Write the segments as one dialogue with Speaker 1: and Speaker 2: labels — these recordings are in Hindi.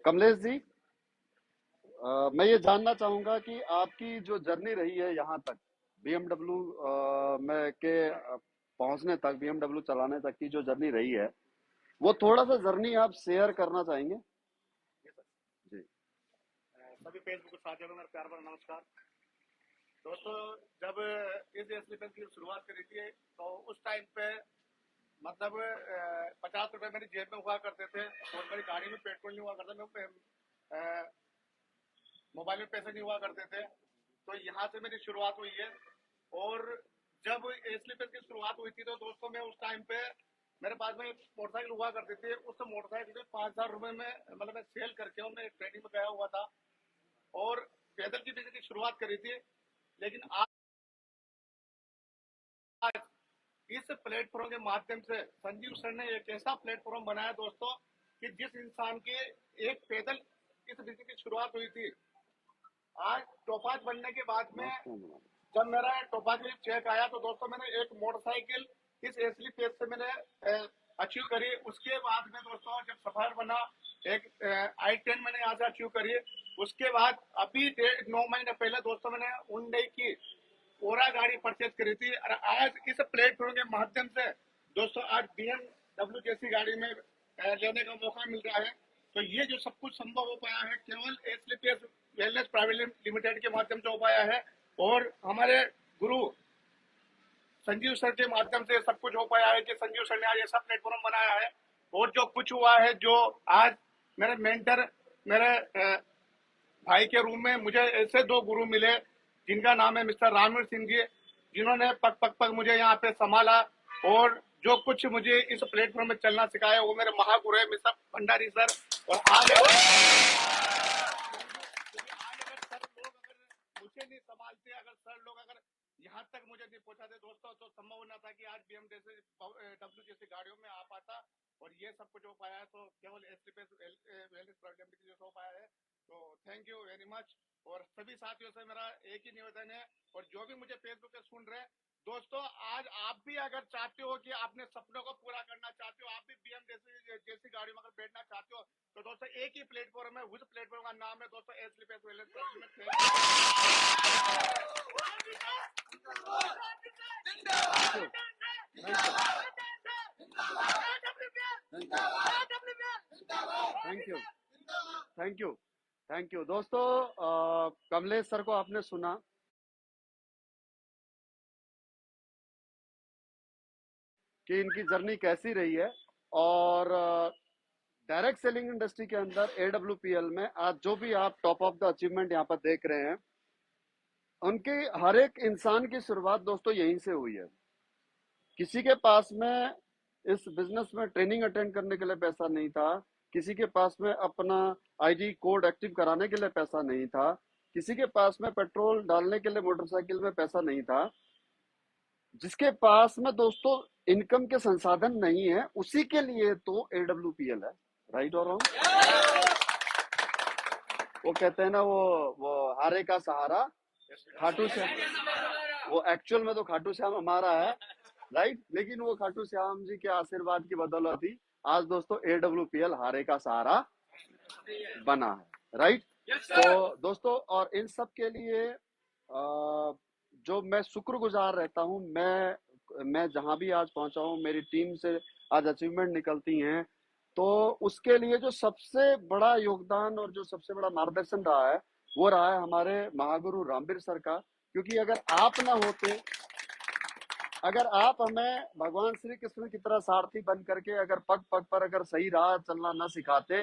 Speaker 1: कमलेश जी, मैं ये जानना चाहूंगा कि आपकी जो जर्नी रही है यहाँ तक BMW में के पहुंचने तक, BMW चलाने तक की जो जर्नी रही है, वो थोड़ा सा जर्नी आप शेयर करना चाहेंगे? जी।
Speaker 2: सभी फेसबुक साथियों को मेरा प्यार भरा नमस्कार। दोस्तों, जब इस एसली पेन की शुरुआत करी थी तो उस टाइम पे मतलब 50 रुपए मेरी जेब में हुआ करते थे और मेरी गाड़ी में पेट्रोल नहीं हुआ करता, मेरे मोबाइल में पैसे नहीं हुआ करते थे। तो यहाँ से मेरी शुरुआत हुई है। और जब एसली पेन की शुरुआत हुई थी तो दोस्तों मैं उस टाइम पे मेरे पास में एक मोटरसाइकिल हुआ करती थी। उस मोटरसाइकिल में 5,000 रुपए में मतलब मैं सेल करके और मैं ट्रेनिंग में गया हुआ था और पैदल की बिजनेस की शुरुआत करी थी। लेकिन आज इस प्लेटफॉर्म के माध्यम से संजीव सर ने एक ऐसा प्लेटफॉर्म बनाया दोस्तों कि जिस इंसान के एक पैदल इस बिजनेस की शुरुआत हुई थी, आज टोपाज बनने के बाद में जब मेरा टोपाज में चेक आया तो दोस्तों मैंने एक मोटरसाइकिल इस एसली पेज से मैंने अचीव करी। उसके बाद में दोस्तों जब सफायर बना, एक i10 मैंने यहाँ से अचीव करी। उसके बाद अभी 9 महीने पहले दोस्तों मैंने हुंडई की ओरा गाड़ी परचेज करी थी और आज इस प्लेटफॉर्म के माध्यम से दोस्तों आज BMW जैसी गाड़ी में लेने का मौका मिल रहा है। तो ये जो सब कुछ संभव हो पाया है केवल एसलीपीएस वेलनेस प्राइवेट लिमिटेड के माध्यम से हो पाया है और हमारे गुरु संजीव सर के माध्यम से सब कुछ हो पाया है कि संजीव सर ने आज ऐसा प्लेटफॉर्म बनाया है। और जो कुछ हुआ है, जो आज मेरे मेंटर, मेरे भाई के रूम में मुझे ऐसे दो गुरु मिले जिनका नाम है मिस्टर रामवीर सिंह जी, जिन्होंने पग पग पग मुझे यहाँ पे संभाला और जो कुछ मुझे इस प्लेटफॉर्म में चलना सिखाया वो मेरे महागुरु है मिस्टर भंडारी सर। और आज अगर सर लोग अगर मुझे नहीं संभालते, अगर सर लोग अगर यहाँ तक मुझे नहीं पहुंचाते दोस्तों, तो संभव होना था कि आज BMW जैसी गाड़ियों में आ पाता। और ये सब कुछ हो पाया है तो केवल वेलनेस प्राइवेट हो पाया है। तो थैंक यू वेरी मच। और सभी साथियों से मेरा एक ही निवेदन है, और जो भी मुझे फेसबुक पे सुन रहे हैं दोस्तों, आज आप भी अगर चाहते हो कि अपने सपनों को पूरा करना चाहते हो, आप भी जैसी गाड़ी में अगर बैठना चाहते हो, तो दोस्तों एक ही प्लेटफॉर्म है, उस प्लेटफॉर्म का नाम है दोस्तों एसलीपीएस
Speaker 1: thank you, thank you, thank you. दोस्तों, कमलेश सर को आपने सुना कि इनकी जर्नी कैसी रही है। और डायरेक्ट सेलिंग इंडस्ट्री के अंदर AWPL में आज जो भी आप टॉप ऑफ द अचीवमेंट यहाँ पर देख रहे हैं, उनके हर एक इंसान की शुरुआत दोस्तों यहीं से हुई है। किसी के पास में इस बिजनेस में ट्रेनिंग अटेंड करने के लिए पैसा नहीं था, किसी के पास में अपना ID कोड एक्टिव कराने के लिए पैसा नहीं था, किसी के पास में पेट्रोल डालने के लिए मोटरसाइकिल में पैसा नहीं था। जिसके पास में दोस्तों इनकम के संसाधन नहीं है, उसी के लिए तो AWPL है। राइट और रॉन्ग? वो कहते हैं ना, वो हारे का सहारा खाटू श्याम। वो एक्चुअल में तो खाटू श्याम हमारा है, राइट। लेकिन वो खाटू श्याम जी के आशीर्वाद की बदौलत ही आज दोस्तों AWPL हारे का सहारा बना है, राइट। तो दोस्तों, और इन सब के लिए जो मैं शुक्रगुजार रहता हूँ, मैं जहां भी आज पहुंचा हूँ, मेरी टीम से आज अचीवमेंट निकलती हैं, तो उसके लिए जो सबसे बड़ा योगदान और जो सबसे बड़ा मार्गदर्शन रहा है वो रहा है हमारे महागुरु रामवीर सर का। क्योंकि अगर आप ना होते, अगर आप हमें भगवान श्री कृष्ण की तरह सारथी बन करके अगर पग पग पर अगर सही राह चलना न सिखाते,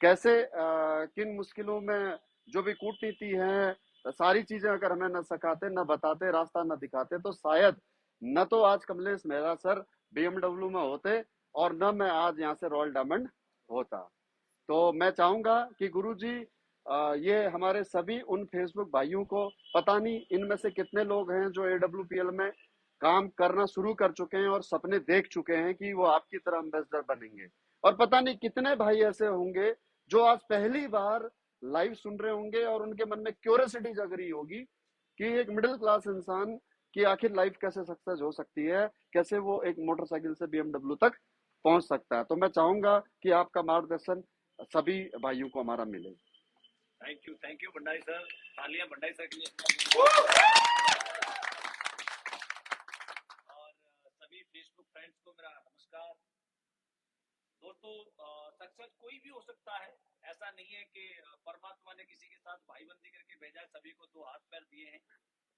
Speaker 1: कैसे किन मुश्किलों में जो भी कूटनीति है, सारी चीजें अगर हमें न सिखाते, न बताते, रास्ता न दिखाते, तो शायद न तो आज कमलेश मेहरा सर BMW में होते और न मैं आज यहाँ से रॉयल डायमंड होता। तो मैं चाहूंगा कि गुरुजी, ये हमारे सभी उन फेसबुक भाइयों को, पता नहीं इनमें से कितने लोग हैं जो AWPL में काम करना शुरू कर चुके हैं और सपने देख चुके हैं कि वो आपकी तरह एम्बेसडर बनेंगे, और पता नहीं कितने भाई ऐसे होंगे जो आज पहली बार लाइव सुन रहे होंगे और उनके मन में क्यूरियोसिटी जग रही होगी कि एक मिडिल क्लास इंसान की आखिर लाइफ कैसे सक्सेस हो सकती है, कैसे वो एक मोटरसाइकिल से BMW तक पहुंच सकता है। तो मैं चाहूंगा कि आपका मार्गदर्शन सभी भाइयों को हमारा मिले।
Speaker 3: थैंक यू भंडारी सर, तालियां भंडारी सर के लिए। और सभी फेसबुक फ्रेंड्स को मेरा नमस्कार। दोस्तों, सक्सेस कोई भी हो सकता है, ऐसा नहीं है कि परमात्मा ने किसी के साथ भाईबंदी करके भेजा, सभी को दो हाथ पैर दिए हैं।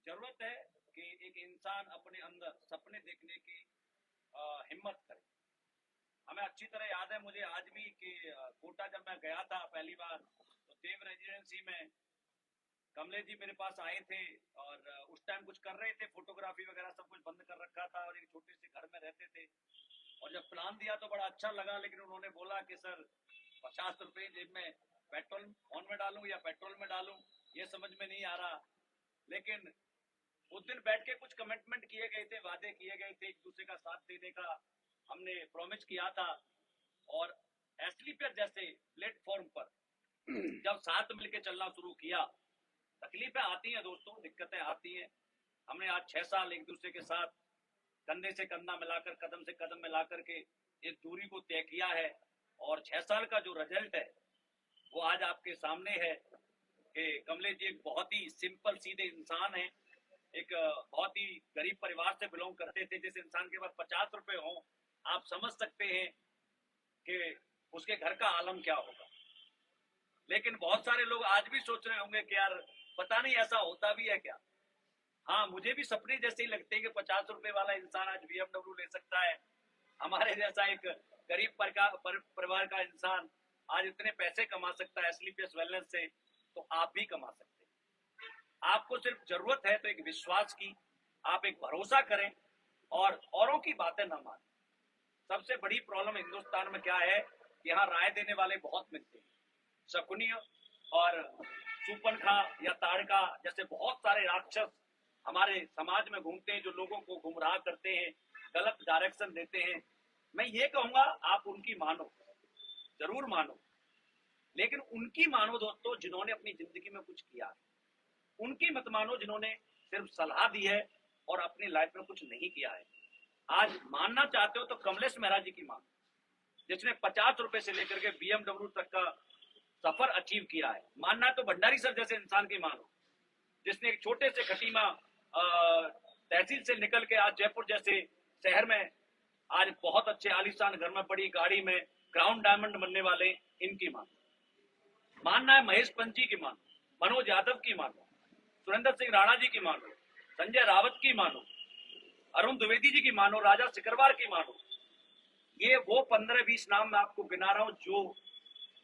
Speaker 3: जरूरत है कि एक इंसान अपने अंदर सपने देखने की हिम्मत करे। हमें अच्छी तरह याद है, मुझे आज भी कि कोटा जब मैं गया था पहली बार, तो देव रेजिडेंसी में कमलेश जी मेरे पास आए थे और उस टाइम कुछ कर रहे थे, फोटोग्राफी वगैरह सब कुछ बंद कर रखा था और एक छोटे से घर में रहते थे। और जब प्लान दिया तो बड़ा अच्छा लगा, लेकिन उन्होंने बोला कि सर 50 रुपए जेब में पेट्रोल ऑन में डालूं या पेट्रोल में डालूं, ये समझ में नहीं आ रहा। लेकिन उस दिन बैठ के कुछ कमिटमेंट किए गए थे, वादे किए गए थे, एक दूसरे का साथ देने का हमने प्रॉमिस किया था। और एसलीपियर जैसे प्लेटफॉर्म पर जब साथ मिलकर चलना शुरू किया, तकलीफें आती हैं दोस्तों, दिक्कतें आती हैं। हमने आज 6 साल एक दूसरे के साथ कंधे से कंधा मिलाकर, कदम से कदम मिलाकर के इस दूरी को तय किया है। और 6 साल का जो रिजल्ट है वो आज आपके सामने है कि कमलेश जी एक बहुत ही सिंपल सीधे इंसान है, एक बहुत ही गरीब परिवार से बिलोंग करते थे। जिस इंसान के पास 50 रुपए हो, आप समझ सकते हैं कि उसके घर का आलम क्या होगा। लेकिन बहुत सारे लोग आज भी सोच रहे होंगे कि यार पता नहीं ऐसा होता भी है क्या। हाँ, मुझे भी सपने जैसे ही लगते हैं कि 50 रुपए वाला इंसान आज BMW ले सकता है, हमारे जैसा एक गरीब परिवार का इंसान आज इतने पैसे कमा सकता है स्लीपियस वेलनेस से, तो आप भी कमा सकते हैं। आपको सिर्फ जरूरत है तो एक विश्वास की, आप एक भरोसा करें और औरों की बातें ना मानें। सबसे बड़ी प्रॉब्लम हिंदुस्तान में क्या है, यहाँ राय देने वाले बहुत मिलते हैं। शकुनी और सुपनखा या ताड़का जैसे बहुत सारे राक्षस हमारे समाज में घूमते हैं, जो लोगों को गुमराह करते हैं, गलत डायरेक्शन देते हैं। मैं ये कहूंगा आप उनकी मानो, जरूर मानो, लेकिन उनकी मानो दोस्तों जिन्होंने अपनी जिंदगी में कुछ किया है। उनकी मत मानो जिन्होंने सिर्फ सलाह दी है और अपनी लाइफ में कुछ नहीं किया है। आज मानना चाहते हो तो कमलेश मेहरा जी की मानो, जिसने 50 रुपए से लेकर के BMW तक का सफर अचीव किया है। मानना है तो भंडारी सर जैसे इंसान की मानो, जिसने एक छोटे से खटीमा तहसील से निकल के आज जयपुर जैसे शहर में आज बहुत अच्छे आलीशान घर में, बड़ी गाड़ी में क्राउन डायमंड बनने वाले, इनकी मानो। मानना है महेश पंची की मानो, मनोज यादव की मानो, सुरेंद्र सिंह राणा जी की मानो, संजय रावत की मानो, अरुण द्विवेदी जी की मानो, राजा सिकरवार की मानो। ये वो 15-20 नाम मैं आपको गिना रहा हूं जो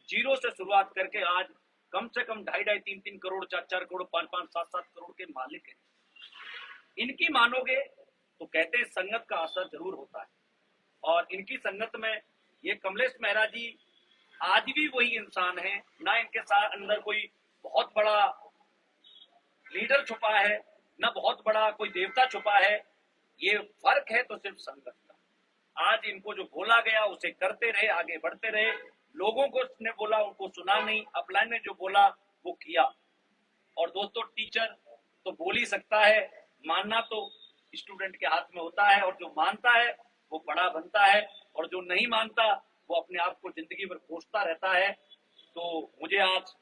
Speaker 3: जीरो से शुरुआत करके आज कम से कम 2.5, 3 करोड़, 4 करोड़, 5, 7 करोड़ के मालिक हैं। इनकी मानोगे तो कहते हैं संगत का असर जरूर होता है। और इनकी संगत में ये कमलेश मेहरा जी आज भी वही इंसान है, ना इनके साथ अंदर कोई बहुत बड़ा लीडर छुपा है, ना बहुत बड़ा कोई देवता छुपा है। ये फर्क है तो सिर्फ संगत का। आज इनको जो बोला गया उसे करते रहे, आगे बढ़ते रहे। लोगों को ने बोला उनको सुना नहीं, अपलाइन ने जो बोला वो किया। और दोस्तों टीचर तो बोल ही सकता है, मानना तो स्टूडेंट के हाथ में होता है। और जो मानता है वो बड़ा बनता है, और जो नहीं मानता वो अपने आप को जिंदगी भर कोसता रहता है। तो मुझे आज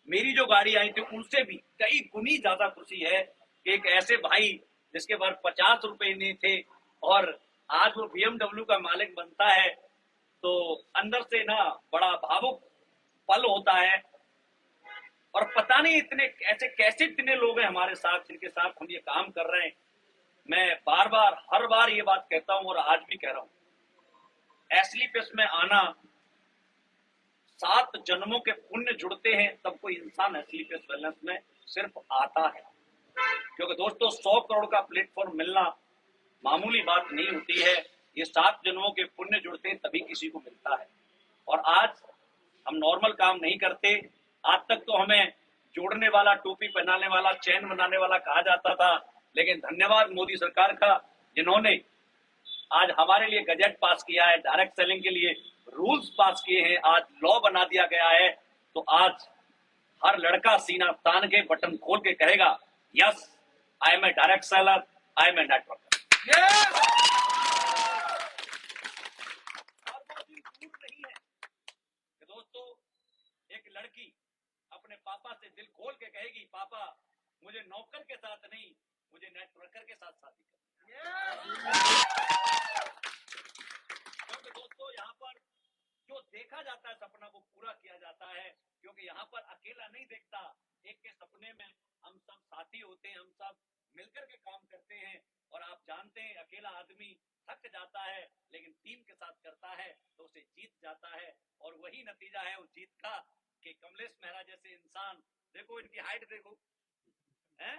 Speaker 3: मेरी जो गाड़ी आई थी उनसे भी कई गुनी ज्यादा खुशी है कि एक ऐसे भाई जिसके पास 50 रुपए नहीं थे और आज वो BMW का मालिक बनता है, तो अंदर से ना बड़ा भावुक पल होता है। और पता नहीं इतने ऐसे कैसे इतने लोग हैं हमारे साथ जिनके साथ हम ये काम कर रहे हैं। मैं बार बार हर बार ये बात कहता हूं और आज भी कह रहा हूं, एसलीपियस में आना 7 जन्मों के पुण्य जुड़ते हैं तब कोई इंसान एसलीपियस वेलनेस में सिर्फ आता है। क्योंकि दोस्तों 100 करोड़ का प्लेटफॉर्म मिलना मामूली बात नहीं होती है। ये 7 जन्मों के पुण्य जुड़ते हैं तभी किसी को मिलता है। और आज हम नॉर्मल काम नहीं करते। आज तक तो हमें जोड़ने वाला, टोपी पहनाने वाला, चैन बनाने वाला कहा जाता था, लेकिन धन्यवाद मोदी सरकार का जिन्होंने आज हमारे लिए गजट पास किया है, डायरेक्ट सेलिंग के लिए रूल्स पास किए हैं, आज लॉ बना दिया गया है। तो आज हर लड़का सीना तान के बटन खोल के कहेगा, yes I am a direct seller, I am a networker. और वो दिन दूर नहीं है कि एक लड़की अपने पापा से दिल खोल के कहेगी, पापा मुझे नौकर के साथ नहीं, मुझे नेटवर्कर के साथ शादी करनी है। क्योंकि दोस्तों यहाँ पर जो देखा जाता है सपना वो पूरा किया जाता है, क्योंकि यहाँ पर अकेला नहीं देखता, एक के सपने में हम सब साथी होते हैं, हम सब मिलकर के काम करते हैं। और आप जानते हैं अकेला आदमी थक जाता है, लेकिन टीम के साथ करता है तो उसे जीत जाता है। और वही नतीजा है उस जीत का कि कमलेश मेहरा जैसे इंसान, देखो इनकी हाइट देखो, है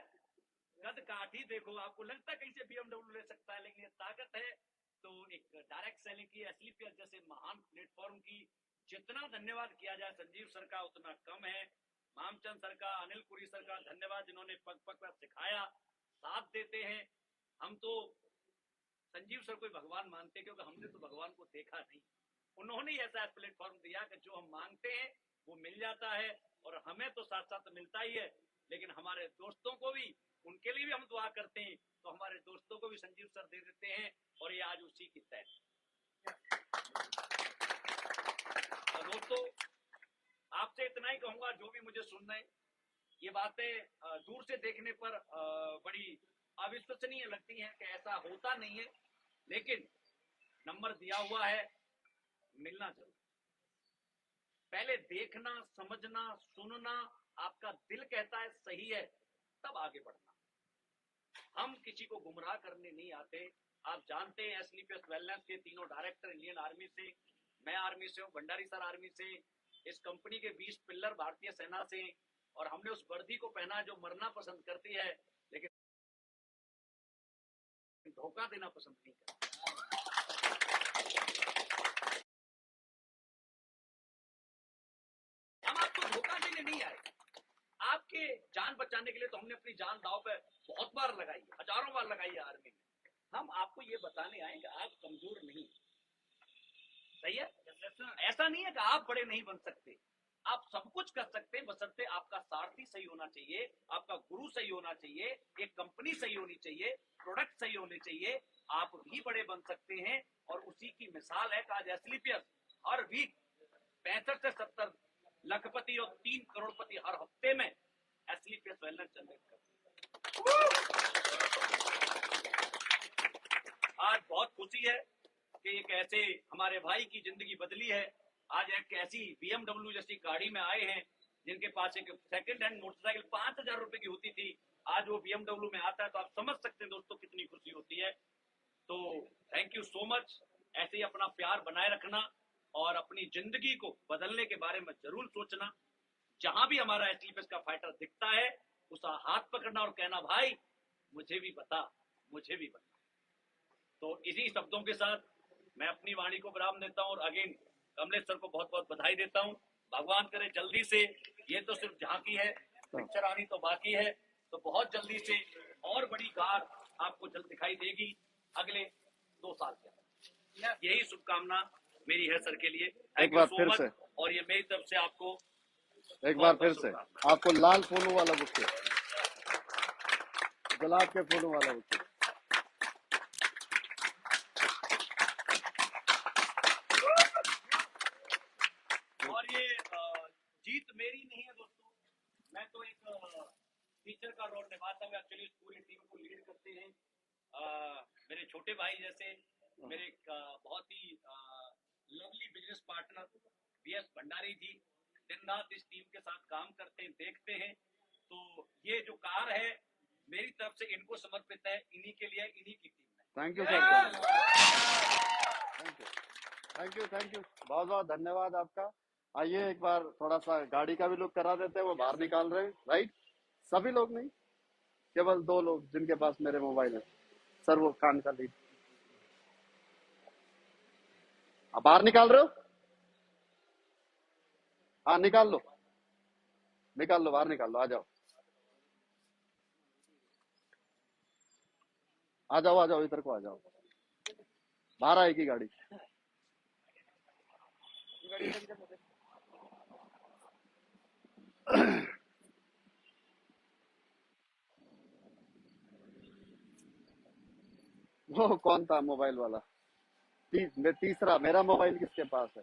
Speaker 3: कद काठी देखो, आपको लगता है कहीं से BMW ले सकता है, लेकिन ये ताकत है। तो एक डायरेक्ट सेलिंग की, एसलीपीएस जैसे महान प्लेटफॉर्म की जितना धन्यवाद किया जाए संजीव सर का उतना कम है। मामचंद सर का, अनिल पुरी सर का धन्यवाद, जिन्होंने पग पग पर सिखाया, साथ देते हैं। हम तो संजीव सर को भगवान मानते, क्योंकि हमने तो भगवान को देखा नहीं, उन्होंने ही ऐसा प्लेटफॉर्म दिया कि जो हम मांगते हैं वो मिल जाता है। और हमें तो साथ साथ मिलता ही है, लेकिन हमारे दोस्तों को भी, उनके लिए भी हम दुआ करते हैं, तो हमारे दोस्तों को भी संजीव सर दे देते हैं। और ये आज उसी की तय। तो दोस्तों आपसे इतना ही कहूंगा, जो भी मुझे सुन रहे, ये बातें दूर से देखने पर बड़ी अविश्वसनीय लगती हैं कि ऐसा होता नहीं है, लेकिन नंबर दिया हुआ है, मिलना जरूर। पहले देखना, समझना, सुनना, आपका दिल कहता है सही है, तब आगे बढ़ना। हम किसी को गुमराह करने नहीं आते। आप जानते हैं एसलीपीएस वेलनेस के तीनों डायरेक्टर इंडियन आर्मी से, मैं आर्मी से हूँ, भंडारी सर आर्मी से, इस कंपनी के 20 पिल्लर भारतीय सेना से, और हमने उस वर्दी को पहना जो मरना पसंद करती है, लेकिन धोखा देना पसंद नहीं करती। हम आपको धोखा देने नहीं आए, आपके जान बचाने के लिए तो हमने अपनी जान दांव पे बहुत बार लगाई है, हजारों बार लगाई है आर्मी में। हम आपको ये बताने आए कि आप कमजोर नहीं, सही है। ऐसा नहीं है कि आप बड़े नहीं बन सकते, आप सब कुछ कर सकते हैं, बशर्ते आपका सारथी सही होना चाहिए, आपका गुरु सही होना चाहिए, एक कंपनी सही होनी चाहिए, प्रोडक्ट सही होने चाहिए, आप भी बड़े बन सकते हैं। और उसी की मिसाल है कि आज एसलीपीएस हर वीक 65 से 70 लखपति और 3 करोड़पति हर हफ्ते में एसलीपीएस वेलनेस जनरेट करते हैं। आज बहुत खुशी है कि एक ऐसे हमारे भाई की जिंदगी बदली है। आज एक ऐसी BMW जैसी गाड़ी में आए हैं, जिनके पास एक सेकंड हैंड मोटरसाइकिल 5,000 रुपए की होती थी, आज वो BMW में आता है, तो आप समझ सकते हैं दोस्तों कितनी खुशी होती है। तो थैंक यू सो मच। ऐसे ही अपना प्यार बनाए रखना और अपनी जिंदगी को बदलने के बारे में जरूर सोचना। जहां भी हमारा एसलीपीएस का फाइटर दिखता है, उसका हाथ पकड़ना और कहना, भाई मुझे भी बता, मुझे भी बता। तो इसी शब्दों के साथ मैं अपनी वाणी को विराम देता हूँ, और अगेन कमलेश सर को बहुत बहुत बधाई देता हूँ। भगवान करे जल्दी से, ये तो सिर्फ झांकी है, पिक्चर आनी तो बाकी है, तो बहुत जल्दी से और बड़ी कार आपको जल्द दिखाई देगी अगले 2 साल के अंदर। यही शुभकामना मेरी है सर के लिए।
Speaker 1: एक बार फिर से,
Speaker 3: और ये मेरी तरफ से आपको
Speaker 1: एक बार फिर से आपको लाल फूलों वाला बुके, गुलाब के फूलों वाला बुके।
Speaker 3: और ये जीत मेरी नहीं है दोस्तों, मैं तो एक टीचर का रोल निभाता हूँ। एक्चुअली इस पूरी टीम को लीड करते हैं मेरे छोटे भाई जैसे, मेरे बहुत ही lovely business partner BS Bhandari ji, दिन रात इस टीम के साथ काम करते हैं, देखते हैं। तो ये जो कार है मेरी तरफ से इनको समर्पित है, इन्हीं के लिए, इन्हीं की टीम में।
Speaker 1: Thank you sir, thank you, thank you, thank you, बहुत बहुत धन्यवाद आपका। आइए एक बार थोड़ा सा गाड़ी का भी लुक करा देते हैं। वो बाहर निकाल रहे हैं, राइट? सभी लोग नहीं, केवल 2 लोग जिनके पास मेरे मोबाइल है। सर वो कान का लीड अब बाहर निकाल रहे हो? हाँ निकाल लो, निकाल लो, बाहर निकाल लो, आ जाओ, आ जाओ, आ जाओ, इधर को आ जाओ, बाहर आएगी गाड़ी। वो कौन था मोबाइल वाला? तीसरा मेरा मोबाइल किसके पास है?